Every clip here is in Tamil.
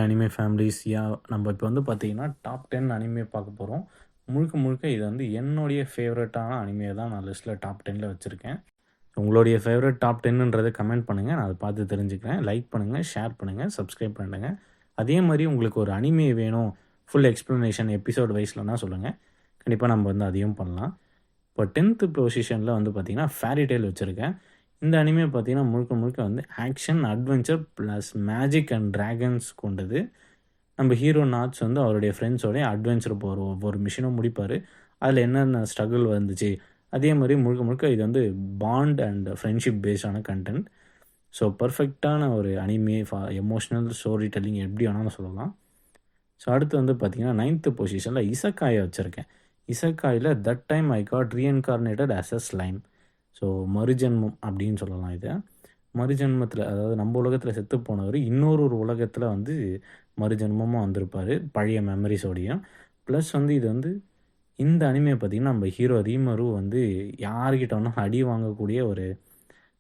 அனிமே ஃபேமிலிஸ் நம்ம இப்போ வந்து பார்த்தீங்கன்னா டாப் 10 அனிமே பார்க்க போகிறோம். முழுக்க முழுக்க இது வந்து என்னுடைய ஃபேவரட்டான அனிமே தான் நான் லிஸ்ட்டில் டாப் 10ல் வச்சுருக்கேன். உங்களுடைய ஃபேவரட் டாப் 10ன்றதை கமெண்ட் பண்ணுங்கள். நான் அதை பார்த்து தெரிஞ்சுக்கிறேன். லைக் பண்ணுங்கள், ஷேர் பண்ணுங்கள், சப்ஸ்கிரைப் பண்ணுங்கள். அதே மாதிரி உங்களுக்கு ஒரு அனிமே வேணும், ஃபுல் எக்ஸ்ப்ளனேஷன் எபிசோட் வைஸ்லனா சொல்லுங்கள். கண்டிப்பாக நம்ம வந்து அதையும் பண்ணலாம். இப்போ 10th பொசிஷனில் வந்து பார்த்தீங்கன்னா ஃபேரி டெயில் வச்சுருக்கேன். இந்த அனிமே பார்த்தீங்கன்னா முழுக்க முழுக்க வந்து action, adventure plus magic and dragons கொண்டது. நம்ம ஹீரோ நாட்ஸ் வந்து அவருடைய ஃப்ரெண்ட்ஸோடய அட்வென்ச்சர் போகிற ஒவ்வொரு மிஷினும் முடிப்பார். அதில் என்னென்ன ஸ்ட்ரகிள் வந்துச்சு, அதே மாதிரி முழுக்க முழுக்க இது வந்து பாண்ட் அண்ட் ஃப்ரெண்ட்ஷிப் பேஸ்டான கண்டென்ட். ஸோ பர்ஃபெக்டான ஒரு அனிமே எமோஷ்னல் ஸ்டோரி டெல்லிங் எப்படி வேணாலும் சொல்லலாம். ஸோ அடுத்து வந்து பார்த்தீங்கன்னா 9th பொசிஷனில் இசக்காயை வச்சுருக்கேன். இசக்காயில் that time I got reincarnated as a slime. So மறுஜென்மம் அப்படின்னு சொல்லலாம் இதை. மறுஜென்மத்தில், அதாவது நம்ம உலகத்தில் செத்து போனவர் இன்னொரு ஒரு உலகத்தில் வந்து மறுஜென்மமாக வந்திருப்பார் பழைய மெமரிஸோடையும். ப்ளஸ் வந்து இது வந்து இந்த அனிமே பார்த்திங்கன்னா நம்ம ஹீரோ ரீமரு வந்து யார்கிட்ட வேணால் அடி வாங்கக்கூடிய ஒரு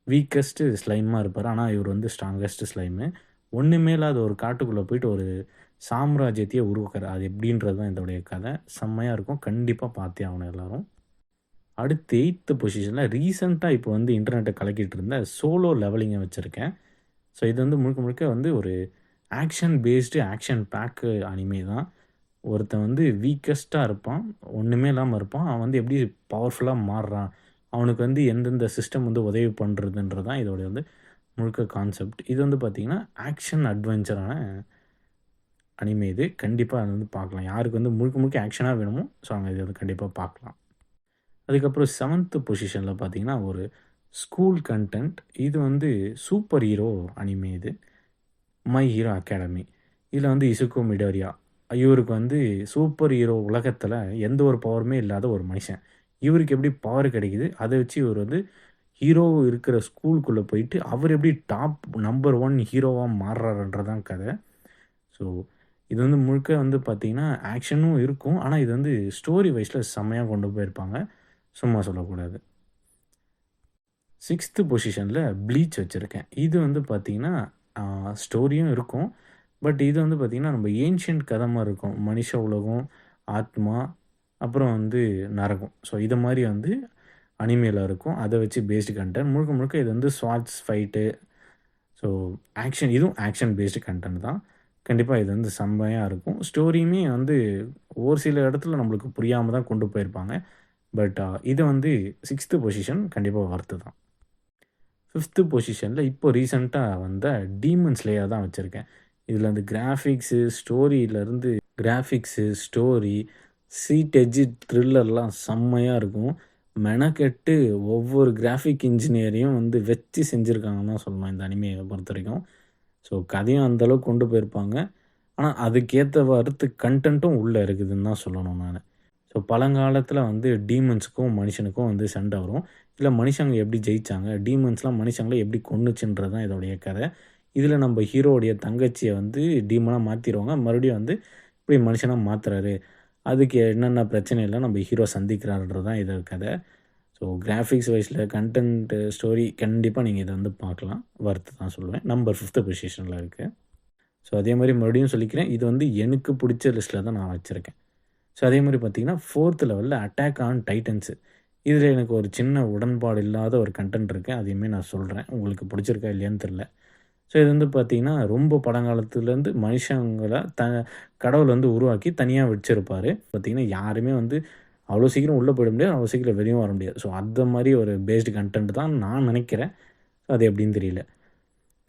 வீக்கஸ்ட்டு ஸ்லைமாக இருப்பார். ஆனால் இவர் வந்து ஸ்ட்ராங்கஸ்ட் ஸ்லைமு. ஒன்றுமே இல்லாத ஒரு காட்டுக்குள்ளே போயிட்டு ஒரு சாம்ராஜ்யத்தையே உருவாக்குறார். அது எப்படின்றது தான் இதோடைய கதை. செம்மையாக இருக்கும். கண்டிப்பாக பார்த்தே ஆகணும் எல்லோரும். அடுத்து 8th பொசிஷனில் ரீசெண்டாக இப்போ வந்து இன்டர்நெட்டை கலக்கிட்டு இருந்த சோலோ லெவலிங்கை வச்சுருக்கேன். ஸோ இது வந்து முழுக்க முழுக்க வந்து ஒரு action based action pack anime தான். ஒருத்தன் வந்து வீக்கஸ்ட்டாக இருப்பான், ஒன்றுமே இல்லாமல் இருப்பான். அவன் வந்து எப்படி பவர்ஃபுல்லாக மாறுறான், அவனுக்கு வந்து எந்தெந்த சிஸ்டம் வந்து உதவி பண்ணுறதுன்றது தான் இதோடைய வந்து முழுக்க கான்செப்ட். இது வந்து பார்த்திங்கன்னா ஆக்ஷன் அட்வென்ச்சரான அனிமே இது. கண்டிப்பாக அது வந்து பார்க்கலாம். யாருக்கு வந்து முழுக்க முழுக்க ஆக்ஷனாக வேணுமோ ஸோ அவங்க இதை வந்து கண்டிப்பாக பார்க்கலாம். அதுக்கப்புறம் 7th பொசிஷனில் பார்த்தீங்கன்னா ஒரு ஸ்கூல் கண்டென்ட். இது வந்து சூப்பர் ஹீரோ அனிமே இது. My hero academy. இதில் வந்து இசுகோ மிடோரியா இவருக்கு வந்து சூப்பர் ஹீரோ உலகத்தில் எந்த ஒரு பவருமே இல்லாத ஒரு மனுஷன். இவருக்கு எப்படி பவர் கிடைக்குது, அதை வச்சு இவர் வந்து ஹீரோ இருக்கிற ஸ்கூலுக்குள்ளே போயிட்டு அவர் எப்படி டாப் நம்பர் 1 ஹீரோவாக மாறுறாருன்றதான் கதை. ஸோ இது வந்து முழுக்க வந்து பார்த்திங்கன்னா ஆக்ஷனும் இருக்கும். ஆனால் இது வந்து ஸ்டோரி வைஸில் செம்மையாக கொண்டு போயிருப்பாங்க. சும்மா சொல்லக்கூடாது. 6th பொசிஷனில் ப்ளீச் வச்சுருக்கேன். இது வந்து பார்த்திங்கன்னா ஸ்டோரியும் இருக்கும். பட் இது வந்து பார்த்திங்கன்னா நம்ம ஏன்ஷியன்ட் கதை மாதிரி இருக்கும். மனுஷ உலகம், ஆத்மா, அப்புறம் வந்து நரகம். ஸோ இதை மாதிரி வந்து அனிமேல இருக்கும். அதை வச்சு பேஸ்டு கண்டென்ட். முழுக்க முழுக்க இது வந்து ஸ்வாட்ஸ் ஃபைட்டு, ஸோ ஆக்ஷன், இதுவும் ஆக்ஷன் பேஸ்டு கண்டென்ட் தான். கண்டிப்பாக இது வந்து செம்மையாக இருக்கும். ஸ்டோரியுமே வந்து ஒரு சில இடத்துல நம்மளுக்கு புரியாமல் தான் கொண்டு போயிருப்பாங்க. பட் இது வந்து 6th பொசிஷன் கண்டிப்பாக வர்த்து தான். 5th பொசிஷனில் இப்போ ரீசெண்டாக வந்த டீமன் ஸ்லேயர் தான் வச்சுருக்கேன். இதில் வந்து கிராஃபிக்ஸு, ஸ்டோரி, சீட் எட்ஜி த்ரில்லர்லாம் செம்மையாக இருக்கும். மெனக்கெட்டு ஒவ்வொரு கிராஃபிக் இன்ஜினியரையும் வந்து வச்சு செஞ்சுருக்காங்கன்னு தான் சொல்லணும் இந்த அனிமையை பொறுத்த வரைக்கும். ஸோ கதையும் அந்தளவுக்கு கொண்டு போயிருப்பாங்க. ஆனால் அதுக்கேற்ற கண்டென்ட்டும் உள்ளே இருக்குதுன்னு தான் சொல்லணும் நான். ஸோ பழங்காலத்தில் வந்து டீமன்ஸுக்கும் மனுஷனுக்கும் வந்து சண்டை வரும். இல்லை மனுஷங்க எப்படி ஜெயித்தாங்க, டீமன்ஸ்லாம் மனுஷங்களை எப்படி கொன்னுச்சுன்றது தான் இதோடைய கதை. இதில் நம்ம ஹீரோடைய தங்கச்சியை வந்து டீமனாக மாற்றிடுவாங்க. மறுபடியும் வந்து இப்படி மனுஷனாக மாற்றுறாரு. அதுக்கு என்னென்ன பிரச்சனையெல்லாம் நம்ம ஹீரோ சந்திக்கிறாருன்றது தான் இதோட கதை. ஸோ கிராஃபிக்ஸ் வைஸில் கண்டென்ட் ஸ்டோரி கண்டிப்பாக நீங்கள் இதை வந்து பார்க்கலாம். வர்த்து தான் சொல்லுவேன். நம்பர் 5th பொசிஷனில் இருக்குது. ஸோ அதே மாதிரி மறுபடியும் சொல்லிக்கிறேன், இது வந்து எனக்கு பிடிச்ச லிஸ்ட்டில் தான் நான் வச்சுருக்கேன். ஸோ அதே மாதிரி பார்த்தீங்கன்னா 4th லெவலில் அட்டாக் ஆன் டைட்டன்ஸு. இதில் எனக்கு ஒரு சின்ன உடன்பாடு இல்லாத ஒரு கண்டென்ட் இருக்குது. அதையுமே நான் சொல்கிறேன். உங்களுக்கு பிடிச்சிருக்கா இல்லையான்னு தெரில. ஸோ இது வந்து பார்த்திங்கன்னா ரொம்ப பழங்காலத்துலேருந்து மனுஷங்களை கடவுள் வந்து உருவாக்கி தனியாக வச்சுருப்பார். பார்த்திங்கன்னா யாருமே வந்து அவ்வளோ சீக்கிரம் உள்ளே போயிட முடியாது, அவ்வளோ சீக்கிரம் வெளியும் வர முடியாது. ஸோ அந்த மாதிரி ஒரு பேஸ்டு கண்டென்ட் தான் நான் நினைக்கிறேன். அது எப்படின்னு தெரியல.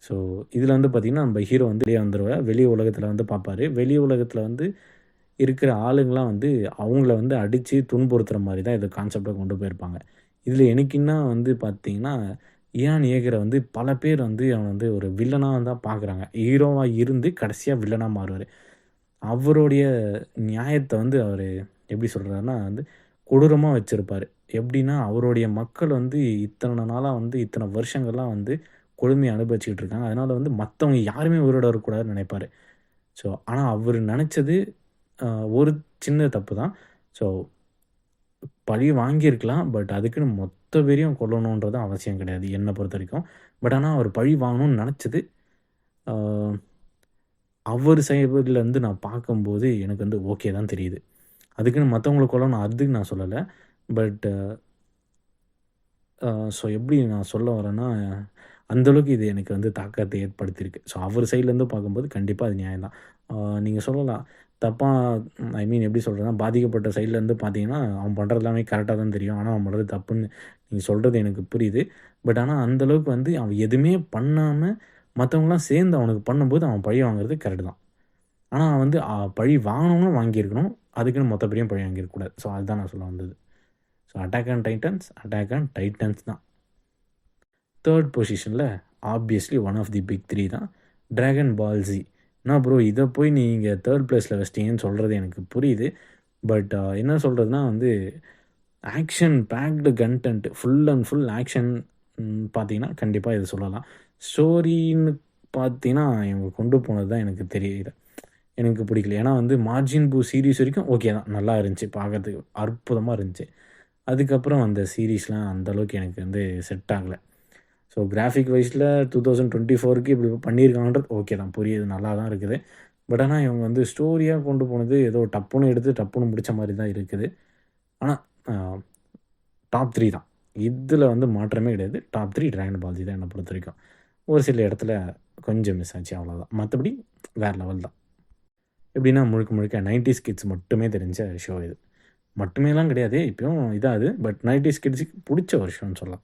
ஸோ இதில் வந்து பார்த்திங்கன்னா நம்ம ஹீரோ வந்து வெளியே வந்துடுவார். வெளி உலகத்தில் வந்து பார்ப்பார். வெளி உலகத்தில் வந்து இருக்கிற ஆளுங்களாம் வந்து அவங்கள வந்து அடித்து துன்புறுத்துகிற மாதிரி தான் இதை கான்செப்டை கொண்டு போயிருப்பாங்க. இதில் எனக்கு என்ன வந்து பார்த்திங்கன்னா இயான் ஏகரை வந்து பல பேர் வந்து அவன் வந்து ஒரு வில்லனாக தான் பார்க்குறாங்க. ஹீரோவாக இருந்து கடைசியாக வில்லனாக மாறுவார். அவருடைய நியாயத்தை வந்து அவர் எப்படி சொல்கிறாருன்னா வந்து கொடூரமாக வச்சுருப்பார். எப்படின்னா அவருடைய மக்கள் வந்து இத்தனை நாளாக வந்து இத்தனை வருஷங்கள்லாம் வந்து கொடுமையை அனுபவிச்சுக்கிட்டு இருக்காங்க. அதனால் வந்து மற்றவங்க யாருமே உயிரோட இருக்கக்கூடாதுன்னு நினைப்பார். ஸோ ஆனால் அவர் நினச்சது ஒரு சின்ன தப்பு தான். ஸோ பழி வாங்கியிருக்கலாம். பட் அதுக்குன்னு மொத்த பேரையும் கொல்லணுன்றது அவசியம் கிடையாது என்னை பொறுத்த வரைக்கும். பட் ஆனால் அவர் பழி வாங்கணும்னு நினச்சது அவர் சைடுலேருந்து நான் பார்க்கும்போது எனக்கு வந்து ஓகே தான் தெரியுது. அதுக்குன்னு மத்தவங்கள கொல்லணும் அதுக்கு நான் சொல்லல. பட் ஸோ எப்படி நான் சொல்ல வரேன்னா, அந்த அளவுக்கு இது எனக்கு வந்து தாக்கத்த ஏற்படுத்தியிருக்கு. ஸோ அவர் சைட்லேருந்து பார்க்கும்போது கண்டிப்பா அது நியாயம் தான். நீங்க சொல்லலாம் தப்பா ஐ மீன் எப்படி சொல்றதுன்னா, பாதிக்கப்பட்ட சைட்லேருந்து பார்த்தீங்கன்னா, அவன் பண்ணுறது எல்லாமே கரெக்ட்டா தான் தெரியும். ஆனா அவன் பண்ணுறது தப்புன்னு நீங்க சொல்றது எனக்கு புரியுது. பட் ஆனா அந்த அளவுக்கு வந்து அவன் எதுவுமே பண்ணாம மத்தவங்கலாம் சேர்ந்து அவனுக்கு பண்ணும்போது அவன் பழி வாங்குறது கரெக்ட் தான். ஆனா வந்து பழி வாங்கணும்னா வாங்கியிருக்கணும். அதுக்குன்னு மொத்த பேரையும் பழி வாங்கியிருக்கக்கூடாது. ஸோ அதுதான் நான் சொல்ல வந்தது. ஸோ அட்டாக் ஆன் டைட்டன்ஸ் தான். 3 பொசிஷனில obviously one of the big 3 தான். Dragon ball G. என்ன ப்ரோ இத போய் நீங்க 3 பிளேஸ்ல வச்சிட்டீங்கன்னு சொல்றது எனக்கு புரியுது. பட் என்ன சொல்றதுன்னா வந்து action packed content full and full action பார்த்தீங்கன்னா, கண்டிப்பா இத சொல்லலாம். ஸ்டோரின்னு பார்த்தீங்கன்னா, இவங்க கொண்டு போனது தான் எனக்கு தெரியல. எனக்கு பிடிக்கல. ஏன்னா வந்து மார்ஜின் பூ சீரிஸ் வரைக்கும் ஓகே தான். நல்லா இருந்துச்சு. பார்க்கறதுக்கு அற்புதமா இருந்துச்சு. அதுக்கப்புறம் அந்த சீரிஸ்லாம் அந்த அளவுக்கு எனக்கு வந்து செட் ஆகல. ஸோ கிராஃபிக் வைஸில் 2024க்கு இப்படி பண்ணியிருக்காங்கன்றது ஓகே தான். புரியுது. நல்லா தான் இருக்குது. பட் ஆனா இவங்க வந்து ஸ்டோரியாக கொண்டு போனது ஏதோ டப்புன்னு எடுத்து டப்புன்னு முடிச்ச மாரி தான் இருக்குது. ஆனா அ டாப் 3 தான். இதில வந்து மாற்றமே கிடையாது. டாப் 3 டிராகன் பால் ஜி தான் என்ன பொறுத்தவரைக்கும். ஒரு சில இடத்துல கொஞ்சம் மிஸ் ஆச்சு அவ்வளோதான். மத்தபடி வேற லெவல் தான். எப்படின்னா முழுக்க முழுக்க 90ஸ் கிட்ஸ் மட்டுமே தெரிஞ்ச ஷோ இது. மட்டுமேலாம் கிடையாது. இப்பயும் இதாது. பட் 90ஸ் கிட்ஸுக்கு புடிச்ச ஒரு ஷோன்னு சொல்லலாம்.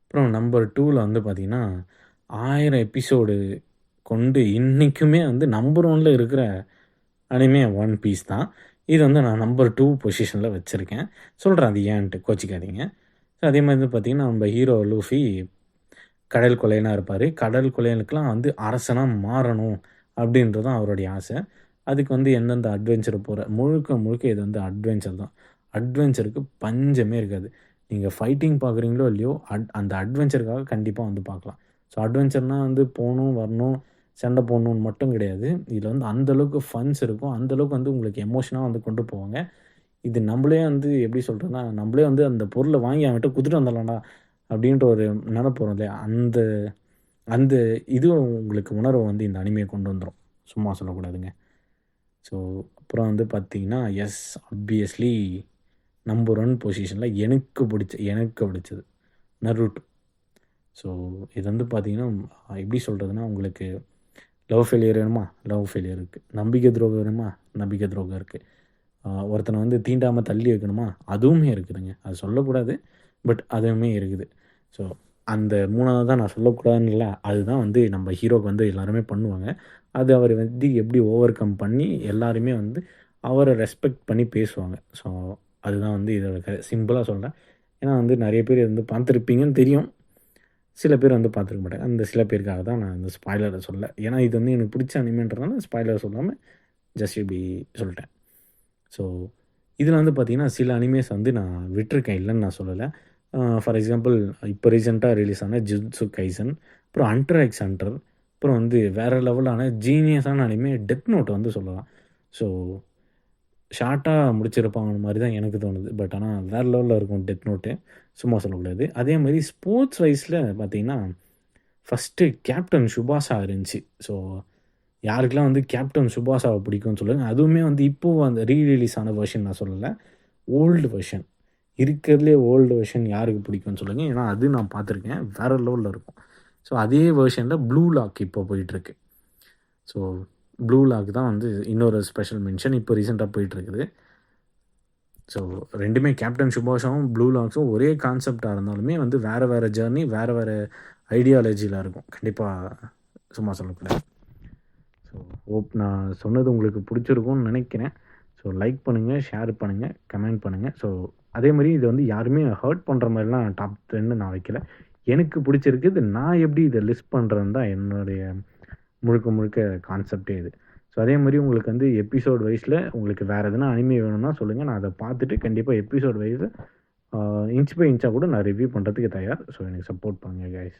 அப்புறம் நம்பர் 2ல வந்து பார்த்தீங்கன்னா, 1000 எபிசோடு கொண்டு இன்னைக்குமே வந்து நம்பர் 1ல இருக்கிற அனிமே ஒன் பீஸ் தான். இது வந்து நான் நம்பர் 2 பொசிஷன்ல வச்சிருக்கேன். சொல்றேன் அது ஏன்ட்டு கோச்சிக்காதீங்க. அதே மாரி வந்து பார்த்தீங்கன்னா, நம்ம ஹீரோ லூஃபி கடல் கொள்ளையனா இருப்பாரு. கடல் கொள்ளையனுக்குலாம் வந்து அரசனா மாறணும் அப்படின்றது தான் அவருடைய ஆசை. அதுக்கு வந்து எந்தெந்த அட்வென்ச்சர் முழுக்க முழுக்க இது வந்து அட்வென்ச்சர் தான். அட்வென்ச்சருக்கு பஞ்சமே இருக்காது. நீங்க ஃபைட்டிங் பார்க்குறீங்களோ இல்லையோ, அந்த அட்வென்ச்சருக்காக கண்டிப்பா வந்து பார்க்கலாம். ஸோ அட்வென்ச்சர்னா வந்து போணும், வரணும், சண்டை போடணும்னு மட்டும் கிடையாது. இதில வந்து அந்த அளவுக்கு ஃபன்ஸ் இருக்கும். அந்த அளவுக்கு வந்து உங்களுக்கு எமோஷனா வந்து கொண்டு போவாங்க. இது நம்மளே வந்து எப்படி சொல்றதுன்னா, நம்மளே வந்து அந்த பொருள வாங்கி அவன்கிட்ட குடுத்துட்டு வந்துடலாம்டா அப்படின்ற ஒரு நெனப்பு வரும் இல்லையா? அந்த அந்த இது உங்களுக்கு உணர்வ வந்து இந்த அனிமே கொண்டு வந்துரும். சும்மா சொல்லக்கூடாதுங்க. ஸோ அப்புறம் வந்து பார்த்தீங்கன்னா, எஸ் ஆப்வியஸ்லி நம்பர் 1 பொசிஷன்ல எனக்கு பிடிச்சது நருட்டோ. ஸோ இது வந்து பார்த்தீங்கன்னா, எப்படி சொல்றதுன்னா, உங்களுக்கு லவ் ஃபெயிலியர் வேணுமா? லவ் ஃபெயிலியர் இருக்கு. நம்பிக்கை துரோகம் வேணுமா? நம்பிக்கை துரோகம் இருக்கு. ஒருத்தன வந்து தீண்டாம தள்ளி வைக்கணுமா? அதுவுமே இருக்குதுங்க. அது சொல்லக்கூடாது. பட் அதுவுமே இருக்குது. ஸோ அந்த 3வது தான் நான் சொல்லக்கூடாதுன்னு இல்ல. அதுதான் வந்து நம்ம ஹீரோக்கு வந்து எல்லாருமே பண்ணுவாங்க. அது அவர் வந்து எப்படி ஓவர் கம் பண்ணி எல்லாருமே வந்து அவர ரெஸ்பெக்ட் பண்ணி பேசுவாங்க. ஸோ அதுதான் வந்து இதோட கதை. சிம்பிளா சொல்றேன். ஏன்னா வந்து நெறைய பேர் வந்து பார்த்துருப்பீங்கன்னு தெரியும். சில பேர் வந்து பார்த்துருக்க மாட்டாங்க. அந்த சில பேருக்காக தான் நான் இந்த ஸ்பாய்லர சொல்லல. ஏன்னா இது வந்து எனக்கு பிடிச்ச அனிமேன்றதுனால ஸ்பாய்லர் சொல்லாம ஜஸ்ட் இப்படி சொல்ட்டேன். ஸோ இதில வந்து பார்த்தீங்கன்னா, சில அனிமேஸ் வந்து நான் விட்டுருக்கேன். இல்லன்னு நான் சொல்லல. ஃபார் எக்ஸாம்பிள் இப்போ ரீசென்ட்டா ரிலீஸ் ஆன ஜுஜுட்சு கைசன், அப்புறம் ஹண்டர் எக்ஸ் ஹண்டர், அப்புறம் வந்து வேற லெவலான ஜீனியஸான அனிமே டெத் நோட் வந்து சொல்லலாம். ஸோ ஷார்ட்டா முடிச்சிருப்பாங்க மாரி தான் எனக்கு தோணுது. பட் ஆனா வேற லெவல்ல இருக்கும் டெத் நோட்டு. சும்மா சொல்லக்கூடாது. அதே மாரி ஸ்போர்ட்ஸ் வைஸ்ல பார்த்தீங்கன்னா, ஃபர்ஸ்ட்டு கேப்டன் சுபாஷா இருந்துச்சு. ஸோ யாருக்கெல்லாம் வந்து கேப்டன் சுபாஷாவ பிடிக்கும்னு சொல்லுங்க. அதுவுமே வந்து இப்போ அந்த ரிலீஸ் ஆன வெர்ஷன் நான் சொல்லல. Old version. இருக்கிறதுலே ஓல்டு வெர்ஷன் யாருக்கு பிடிக்கும்னு சொல்லுங்க. ஏன்னா அது நான் பார்த்துருக்கேன். வேற லெவல்ல இருக்கும். ஸோ அதே வெர்ஷன்ல ப்ளூ லாக் இப்போ போயிட்டுருக்கு. ஸோ ப்ளூ லாக் தான் வந்து இன்னொரு ஸ்பெஷல் மென்ஷன். இப்போ ரீசென்ட்டா போயிட்டுருக்குது. ஸோ 2மே கேப்டன் சுபாஷாவும், ப்ளூ லாக்ஸும் ஒரே கான்செப்ட்டா இருந்தாலுமே வந்து வேற வேற ஜர்னி, வேற வேற ஐடியாலஜில இருக்கும். கண்டிப்பா சும்மா சொல்லக்கூடாது. ஸோ ஹோப் நான் சொன்னது உங்களுக்கு பிடிச்சிருக்கும்னு நினைக்கிறேன். ஸோ லைக் பண்ணுங்க, ஷேர் பண்ணுங்க, கமெண்ட் பண்ணுங்க. ஸோ அதே மாரி இது வந்து யாருமே ஹர்ட் பண்ற மாரிலாம் டாப் 10 நான் வைக்கல. எனக்கு பிடிச்சிருக்கு. இது நான் எப்படி இத லிஸ்ட் பண்றேன்னு தான் என்னுடைய முழுக்க முழுக்க கான்செப்ட்டே இது. ஸோ அதே மாரி உங்களுக்கு வந்து எபிசோட் வைஸ்ல உங்களுக்கு வேற எதனா அனிமே வேணும்னா சொல்லுங்க. நான் அத பார்த்துட்டு கண்டிப்பா எபிசோட் வைஸ் இன்ச் பை இன்ச்சா கூட நான் ரிவ்யூ பண்றதுக்கு தயார். ஸோ எனக்கு சப்போர்ட் பண்ணுங்க கைஸ்.